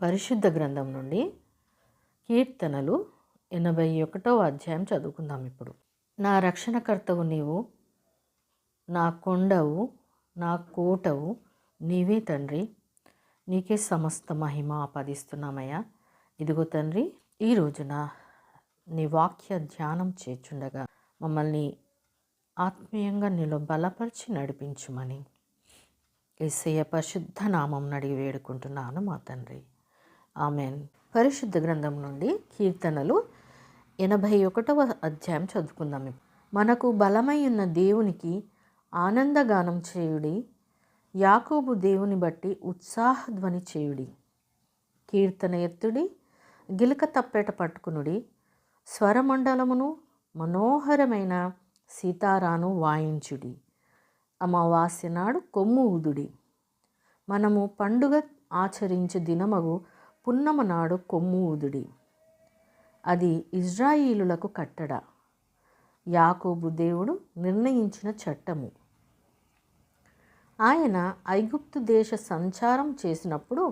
పరిశుద్ధ గ్రంథం నుండి కీర్తనలు 81వ అధ్యాయం చదువుకుందాం. ఇప్పుడు నా రక్షణకర్తవు నీవు, నా కొండవు, నా కోటవు నీవే తండ్రి. నీకే సమస్త మహిమ ఆపాదిస్తున్నామయ్యా. ఇదిగో తండ్రి, ఈ రోజున నీ వాక్య ధ్యానం చేర్చుండగా మమ్మల్ని ఆత్మీయంగా నీలో బలపరిచి నడిపించుమని యేసయ్య పరిశుద్ధ నామం అడిగి వేడుకుంటున్నాను మా తండ్రి. ఆమెన్. పరిశుద్ధ గ్రంథం నుండి కీర్తనలు 81వ అధ్యాయం చదువుకుందాం. మనకు బలమై ఉన్న దేవునికి ఆనందగానం చేయుడి, యాకోబు దేవుని బట్టి ఉత్సాహధ్వని చేయుడి. కీర్తన ఎత్తుడి, గిలక తప్పెట పట్టుకునుడి, స్వరమండలమును మనోహరమైన సీతారాను వాయించుడి. అమావాస్య నాడు కొమ్ము ఊదుడి. మనము పండుగ ఆచరించు దినమగు పున్నమ నాడు కొమ్ము ఊదుడి. అది ఇజ్రాయిలులకు కట్టడ, యాకోబు దేవుడు నిర్ణయించిన చట్టము. ఆయన ఐగుప్తు దేశ సంచారం చేసినప్పుడు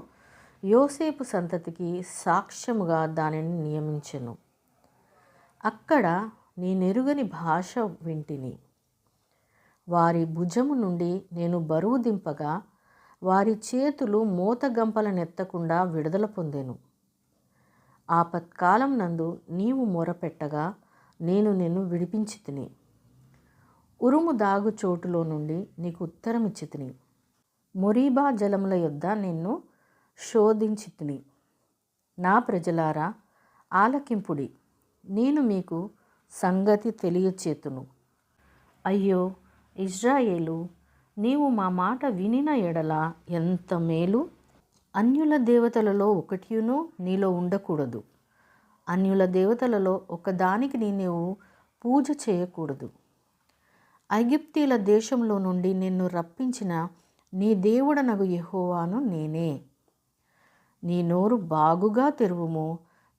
యోసేపు సంతతికి సాక్ష్యముగా దానిని నియమించెను. అక్కడ నేనెరుగని భాష వింటిని. వారి భుజము నుండి నేను బరువు దింపగా వారి చేతులు మోతగంపలనెత్తకుండా విడుదల పొందెను. ఆపత్కాలం నందు నీవు మొరపెట్టగా నేను నిన్ను విడిపించి తిని, ఉరుము దాగు చోటులో నుండి నీకు ఉత్తరమిచ్చి తిని, మొరీబా జలముల యొద్ద నిన్ను శోధించి తిని. నా ప్రజలారా ఆలకింపుడి, నేను మీకు సంగతి తెలియచేతును. అయ్యో ఇజ్రాయేలు, నీవు మా మాట వినిన ఎడల ఎంత మేలు. అన్యుల దేవతలలో ఒకటియును నీలో ఉండకూడదు. అన్యుల దేవతలలో ఒకదానికి నీవు పూజ చేయకూడదు. ఐగుప్తీల దేశంలో నుండి నిన్ను రప్పించిన నీ దేవుడనగు యెహోవాను నేనే. నీ నోరు బాగుగా తెరువుము,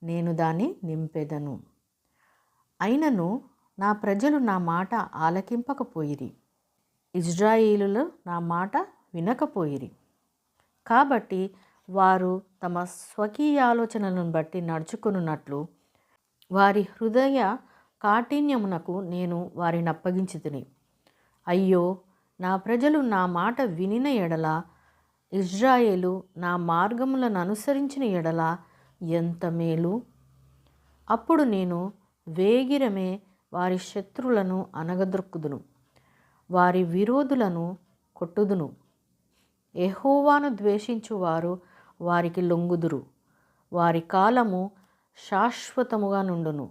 నేను దాన్ని నింపెదను. అయినను నా ప్రజలు నా మాట ఆలకింపకపోయిరి, ఇజ్రాయేలులు నా మాట వినకపోయిరి. కాబట్టి వారు తమ స్వకీయ ఆలోచనలను బట్టి నడుచుకున్నట్లు వారి హృదయ కాఠిన్యమునకు నేను వారిని అప్పగించి తిని. అయ్యో నా ప్రజలు నా మాట వినిన ఎడల, ఇజ్రాయేలు నా మార్గములను అనుసరించిన ఎడల ఎంత మేలు. అప్పుడు నేను వేగిరమే వారి శత్రువులను అనగదొక్కుదును, వారి విరోధులను కొట్టుదును. యెహోవాను ద్వేషించువారు వారికి లొంగుదురు. వారి కాలము శాశ్వతముగా నుండును.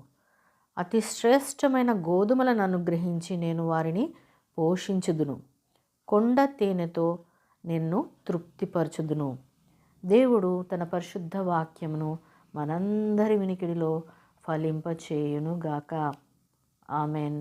అతి శ్రేష్టమైన గోధుమలను అనుగ్రహించి నేను వారిని పోషించుదును. కొండ తేనెతో నిన్ను తృప్తిపరచుదును. దేవుడు తన పరిశుద్ధ వాక్యమును మనందరి వినికిడిలో ఫలింపచేయునుగాక. ఆమెన్.